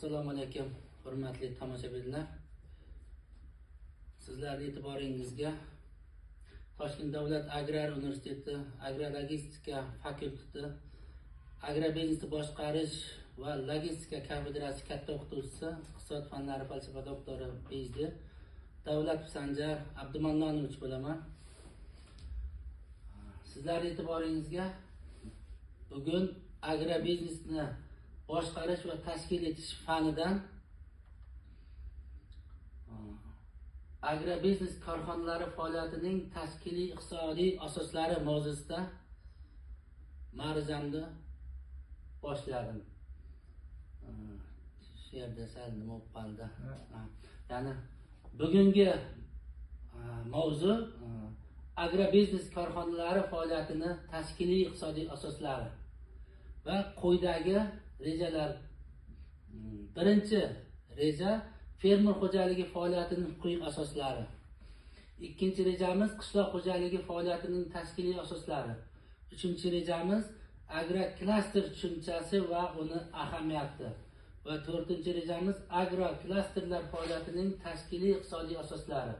Assalomu alaykum, hurmatli tomoshabinlar. Sizlarning e'tiboringizga Toshkent davlat agrar universiteti agrologistika fakulteti agrobiznesni boshqarish va logistika kafedrasi katta o'qituvchisi, iqtisod fanlari falsafa doktori PhD Davlat Sanjar Abdumannonovich bo'laman. Sizlarning e'tiboringizga bugun agrobiznesni boshqarish va tashkil etish fanidan agrobiznes korxonalari faoliyatining tashkiliy iqtisodiy asoslari mavzusida ma'ruzamni boshladim. Shu yerda sal nima bo'lib qoldi. Ya'ni bugungi mavzu agrobiznes korxonalari faoliyatini tashkiliy iqtisodiy asoslari va quyidagi rejalar. Birinchi reja fermer xo'jaligi faoliyatining huquqiy asoslari. Ikkinchi rejamiz qishloq xo'jaligi faoliyatining tashkiliy asoslari. Uchinchi rejamiz agroklaster tushunchasi va uni ahamiyati. Va to'rtinchi rejamiz agroklasterlar faoliyatining tashkiliy iqtisodiy asoslari.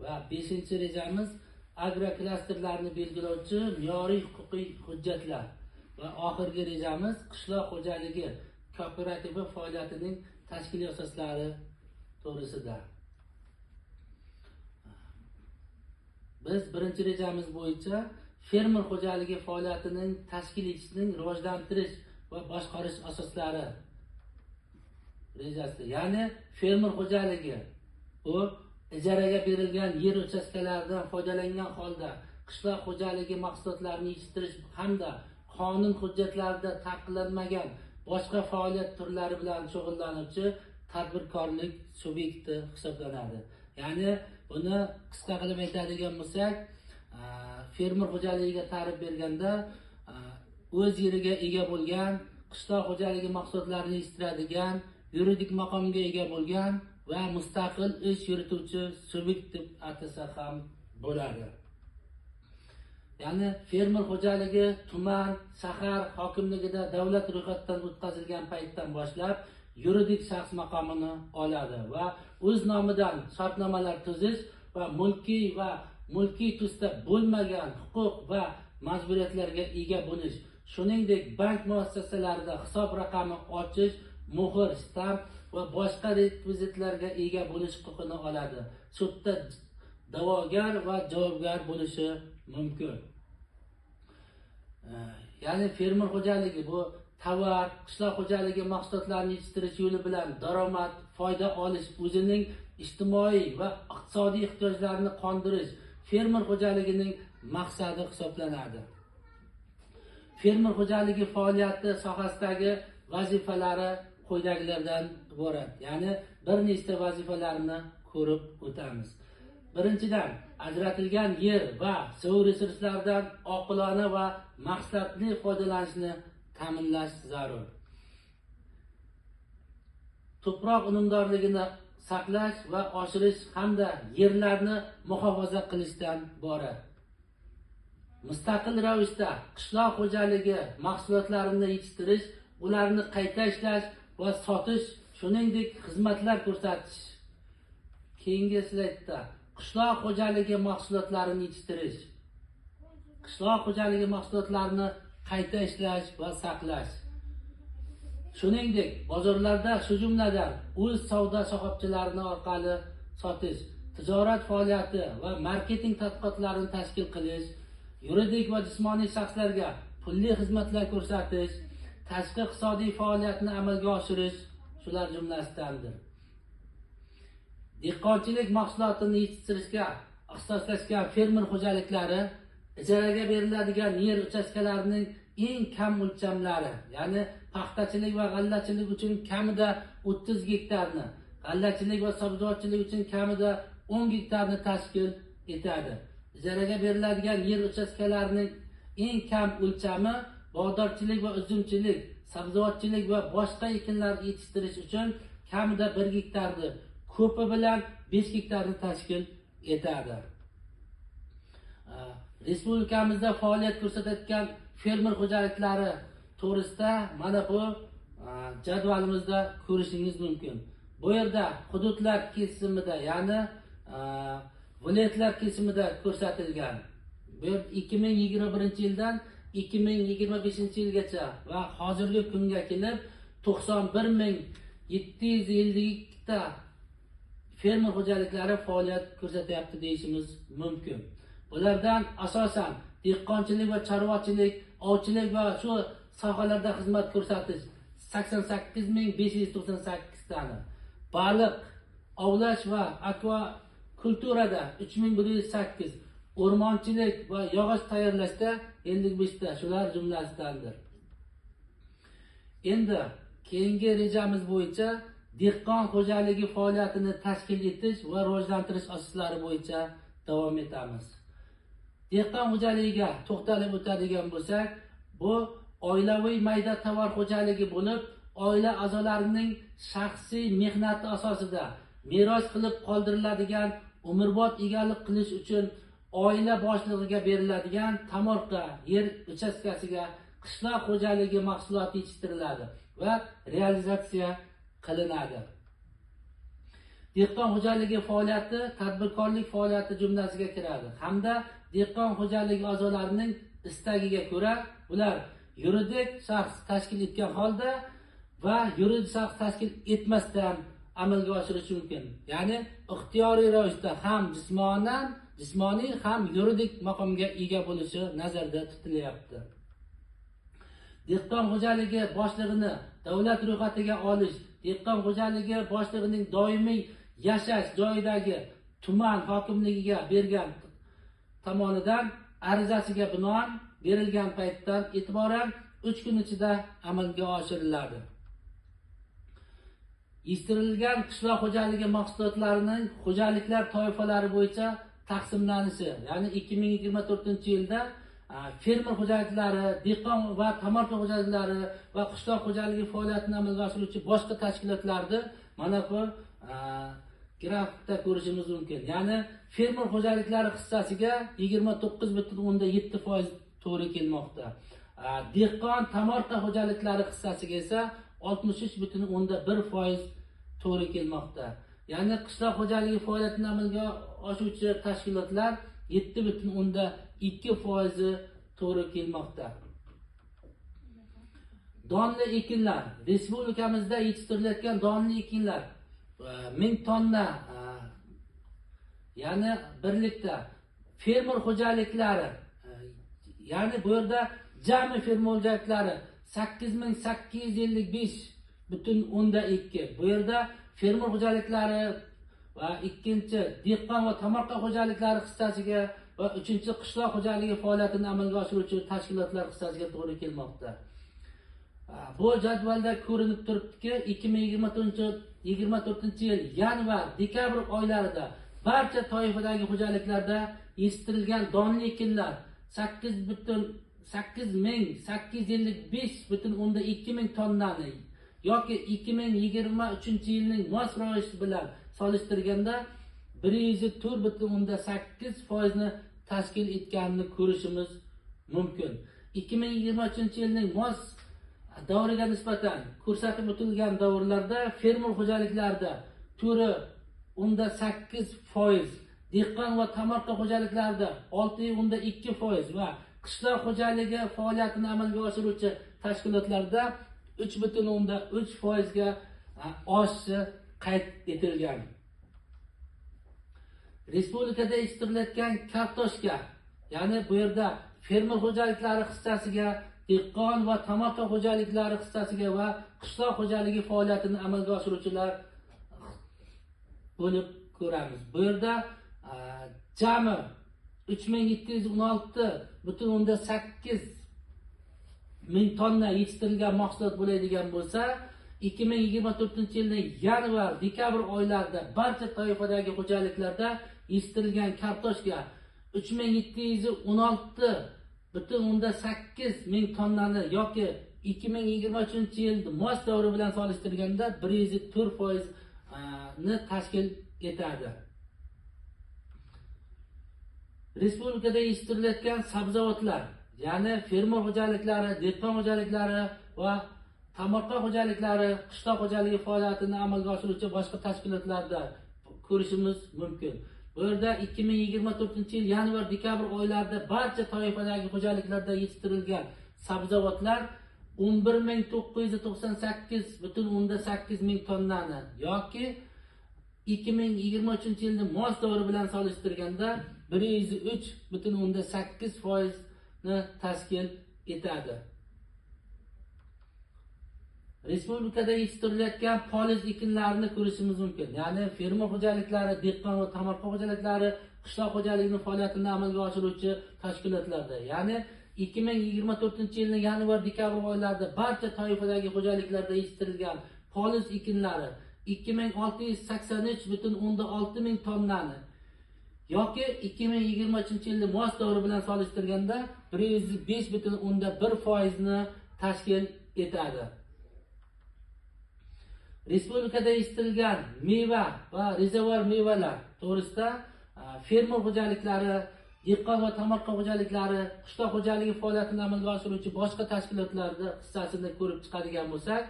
Va beshinchi rejamiz agroklasterlarni belgilovchi me'yoriy huquqiy hujjatlar. Va oxirgi rejamiz qishloq xo'jaligi kooperativi faoliyatining tashkiliy asoslari to'g'risida. Biz birinchi rejamiz bo'yicha fermer xo'jaligi faoliyatining tashkil etishning rivojlantirish va boshqarish asoslari rejasi. Ya'ni fermer xo'jaligi bu ijaraga berilgan yer uchastkalaridan foydalangan holda qishloq xo'jaligi mahsulotlarini yetishtirish hamda qonun hujjatlarida taqiqlanmagan boshqa faoliyat turlari bilan shug'ullanuvchi tadbirkorlik subyekti hisoblanadi. Ya'ni buni qisqa qilib aytadigan bo'lsak, fermer xo'jaligiga ta'rif berganda o'z yeriga ega bo'lgan, qishloq xo'jaligi mahsulotlarini yetishtiradigan, yuridik maqomga ega bo'lgan va mustaqil ish yurituvchi subyekt deb atasa ham bo'ladi. Ya'ni fermer xo'jaligi tuman, shahar hokimligida davlat ro'yxatidan o'tkazilgan paytdan boshlab yuridik shaxs maqomini oladi va o'z nomidan shartnomalar tuzish va mulkiy tusda bo'lmagan huquq va majburiyatlarga ega bo'lish, shuningdek bank muassasalarida hisob raqami ochish, muhr, stamp va boshqa rekvizitlarga ega bo'lish huquqini oladi. Sudda da'vogar va javobgar bo'lishi mumkin. Ya'ni fermer xo'jaligi bu tovar, qishloq xo'jaligi mahsulotlarini yetishtirish yo'li bilan daromad, foyda olish, o'zining ijtimoiy va iqtisodiy ehtiyojlarini qondirish fermer xo'jaligining maqsadi hisoblanadi. Fermer xo'jaligi faoliyati sohasidagi vazifalari quyidagilardan iborat. Ya'ni bir nechta vazifalarni ko'rib o'tamiz. Birinchidan, ajratilgan yer va suv resurslaridan oqilona va maqsadli foydalanishni ta'minlash zarur. To'proq unumdorligini saqlash va oshirish hamda yerlarni muhofaza qilishdan iborat. Mustaqil ravishda qishloq xo'jaligi mahsulotlarini yetishtirish, ularni qayta ishlash va sotish, shuningdek xizmatlar ko'rsatish. Keyingi slaydda qishloq xo'jaligi mahsulotlarini yetishtirish, qishloq xo'jaligi mahsulotlarini qayta ishlash va saqlash. Shuningdek, bozorlarda shu jumladan o'z savdo shoxobchalarini orqali sotish, tijorat faoliyati va marketing tadqiqotlarini tashkil qilish, yuridik va jismoniy shaxslarga pulli xizmatlar ko'rsatish, tashqi iqtisodiy faoliyatni amalga oshirish shular jumlasidandir. Dehqonchilik mahsulotini yetishtirishga ixtisoslashgan fermer xo'jaliklari ijaraga beriladigan yer uchastkalarining eng kam o'lchamlari, ya'ni paxtachilik va g'allachilik uchun kamida 30 gektarni, g'allachilik va sabzavotchilik uchun kamida 10 gektarni tashkil etadi. Ijaraga beriladigan yer uchastkalarining eng kam o'lchami bog'dorchilik va uzumchilik, sabzavotchilik va boshqa ekinlar yetishtirish uchun kamida 1 gektarni, ko'pi bilan 5 gektarni tashkil etadi. Respublikamizda faoliyat ko'rsatayotgan fermer xo'jaliklari to'g'risida mana bu jadvalimizda ko'rishingiz mumkin. Bu yerda hududlar kesimida, ya'ni viloyatlar kesimida ko'rsatilgan. Bu 2021-yildan 2025-yilgacha va hozirgi kunga kelib 91.752 ta fermer xo'jaliklari faoliyat ko'rsatyapti deyishimiz mumkin. Bulardan asosan dehqonchilik va chorvachilik, ovchilik va shu sohalarda xizmat ko'rsatish 88.598 tani, baliq ovlash va akvakulturada 3.108, o'rmonchilik va yog'och tayyorlashda 55 ta, shular jumlasidandir. Endi keyingi rejamiz bo'yicha dehqon xo'jaligi faoliyatini tashkil etish va rivojlantirish asoslari bo'yicha davom etamiz. Dehqon xo'jaligiga to'xtalib o'tadigan bo'lsak, bu oilaviy mayda tovar xo'jaligi bo'lib, oila a'zolarining shaxsiy mehnati asosida meros qilib qoldiriladigan umrbod egalik qilish uchun oila boshlig'iga beriladigan tomorqa yer uchastkasiga qishloq xo'jaligi mahsuloti yetishtiriladi va realizatsiya qilinadi. Dehqon xo'jaligi faoliyati tadbirkorlik faoliyati jumlasiga kiradi hamda dehqon xo'jaligi a'zolarining istagiga ko'ra ular yuridik shaxs tashkil etgan holda va yuridik shaxs tashkil etmasdan amalga oshirish mumkin. Ya'ni ixtiyoriy ravishda ham jismoniy ham yuridik maqomga ega bo'lishi nazarda tutilyapti. Dehqon xo'jaligi boshlig'ini davlat ro'yxatiga olish, dehqon xo'jaligi boshlig'ining doimiy yashash joyidagi tuman hokimligiga bergan tomonidan arizasiga binoan berilgan paytdan e'tiboran 3 kun ichida amalga oshiriladi. Yetishtirilgan qishloq xo'jaligi mahsulotlarining xo'jaliklar toifalari bo'yicha taqsimlanishi, ya'ni 2024-yilda fermer xo'jaliklari, dehqon va tomorqa xo'jaliklari va qishloq xo'jaligi faoliyatini amalga oshiruvchi boshqa tashkilotlarni mana bu grafikda ko'rishimiz mumkin. Ya'ni fermer xo'jaliklari hissasiga 29.7% to'g'ri kelmoqda. Dehqon tomorqa xo'jaliklari hissasiga esa 63.1% to'g'ri kelmoqda. Ya'ni qishloq xo'jaligi faoliyatini amalga oshiruvchi tashkilotlar 7.2% to'g'ri kelmoqda. Donli ekinlar. Respublikamizda yetishtirilayotgan donli ekinlar 1000 tonna, ya'ni birlikda fermer xo'jaliklari, ya'ni bu yerda jami fermer xo'jaliklari 8855.2. Bu yerda fermer xo'jaliklari va ikkinchi dehqon va tomorqa xo'jaliklari hissasiga va uchinchi qishloq xo'jaligi faoliyatini amalga oshiruvchi tashkilotlar hissasiga to'g'ri kelmoqda. Bu jadvalda ko'rinib turibdiki, 2024-yil yanvar-dekabr oylarida barcha toifadagi xo'jaliklarda yetishtirilgan donli ekinlar 8.855.2 tonnani yoki 2023-yilning mos ravishi bilan solishtirganda 104.8% ni tashkil etganini ko'rishimiz mumkin. 2023-yilning mos davriga nisbatan ko'rsatib o'tilgan davrlarda fermer xo'jaliklarida turi 8%, dehqon va tomorqa xo'jaliklarida 6.2% va qishloq xo'jaligi faoliyatini amalga oshiruvchi tashkilotlarda 3.3% ga oshishi qayd etilgan. Respublikada yetishtirilayotgan kartoshka, ya'ni bu yerda fermer xo'jaliklari hissasiga, dehqon va tomorqa xo'jaliklari hissasiga va qishloq xo'jaligi faoliyatini amalga oshiruvchilar bo'lib ko'ramiz. Bu yerda jami 3716.8 ming tonna yetishtirilgan mahsulot bo'ladigan bo'lsa, 2024-yilning yanvar-dekabr oylarida barcha toifadagi xo'jaliklarda yetishtirilgan kartoshka 3716.8 ming tonnani yoki 2023-yil mos davri bilan solishtirganda 104% ni tashkil etadi. Respublikada yetishtirilayotgan sabzavotlar, ya'ni fermer xo'jaliklari, dehqon xo'jaliklari va tomorqa xo'jaliklari, qishloq xo'jaligi faoliyatini amalga oshiruvchi boshqa tashkilotlarda ko'rishimiz mumkin. Bu yerda 2024-yil yanvar-dekabr oylarida barcha toifadagi xo'jaliklarda yetishtirilgan sabzavotlar 11.998,8 ming tonnani yoki 2023-yilni mos davri bilan solishtirganda 103,8% ni tashkil etadi. Respublikada yetishtirilayotgan poliz ekinlarini ko'rishimiz mumkin. Ya'ni fermer xo'jaliklari, dehqon va tomorqa xo'jaliklari qishloq xo'jaligining faoliyatini amalga oshiruvchi tashkilotlarda, ya'ni 2024-yilning yanvar-dekabr oylarida barcha toifadagi xo'jaliklarda yetishtirilgan poliz ekinlari 2683,6 ming tonnani yoki 2023-yilning mos davri bilan solishtirganda 105,1% ni tashkil etadi. Respublikada yetishtirilgan meva va rezervuar mevalar to'g'risida fermer xo'jaliklari, dehqon va tomorqa xo'jaliklari, qishloq xo'jaligi faoliyatini amalga oshiruvchi boshqa tashkilotlarda hissasini ko'rib chiqadigan bo'lsak,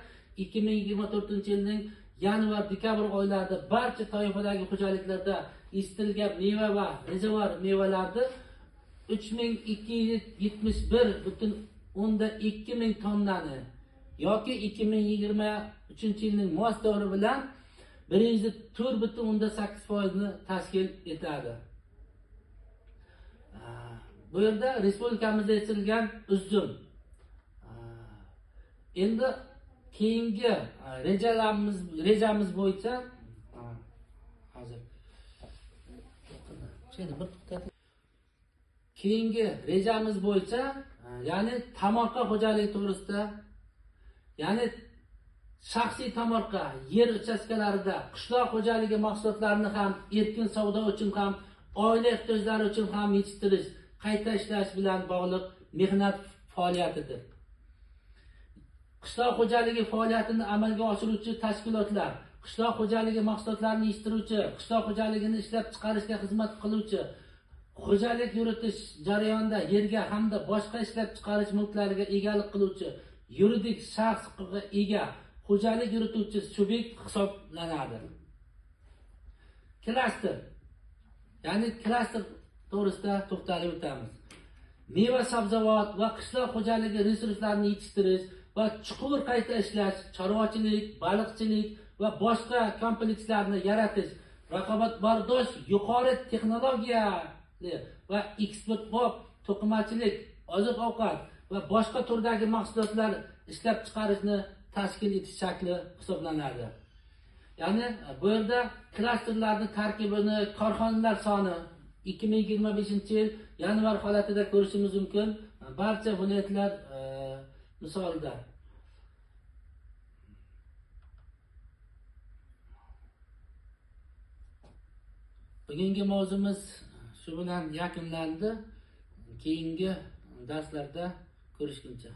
2024-yilning yanvar-dekabr oylarida barcha toifadagi xo'jaliklarda yetishtirilgan meva va rezervuar mevalarni 3271,2 ming tonnani yoki 2023-yilning mos davri bilan 104,8% ni tashkil etadi. Bu yerda respublikamizda yetishtirilgan uzum. Endi keyingi rejamiz bo'yicha hozir keyingi rejamiz bo'yicha, ya'ni tomorqa xo'jaligi to'g'risida, ya'ni shaxsiy tomorqa yer uchastkalarida qishloq xo'jaligi mahsulotlarini ham erkin savdo uchun ham, oila ehtiyojlari uchun ham yetishtirish, qayta ishlash bilan bog'liq mehnat faoliyatidir. Qishloq xo'jaligi faoliyatini amalga oshiruvchi tashkilotlar, qishloq xo'jaligi mahsulotlarini yetishtiruvchi, qishloq xo'jaligini ishlab chiqarishga xizmat qiluvchi, xo'jalik yuritish jarayonida yerga hamda boshqa ishlab chiqarish mulklariga egalik qiluvchi yuridik shaxsga ega xo'jalik yurituvchi subyekt hisoblanadi. Klaster, ya'ni klaster to'g'risida to'xtalib o'tamiz. Meva, sabzavot va qishloq xo'jaligi resurslarini yetishtirish va chuqur qayta ishlash, chorvachilik, baliqchilik va boshqa komplekslarni yaratish, raqobatbardosh yuqori texnologiyali va eksportbop to'qimachilik, oziq-ovqat va boshqa turdagi mahsulotlar ishlab chiqarishni tashkil etish shakli hisoblanadi. Ya'ni bu yerda klasterlarning tarkibini, korxonalar soni 2025-yil yanvar holatida ko'rishimiz mumkin. Barcha viloyatlar misolida. Bugungi mavzumiz shu bilan yakunlandi. Keyingi darslarda ko'rishguncha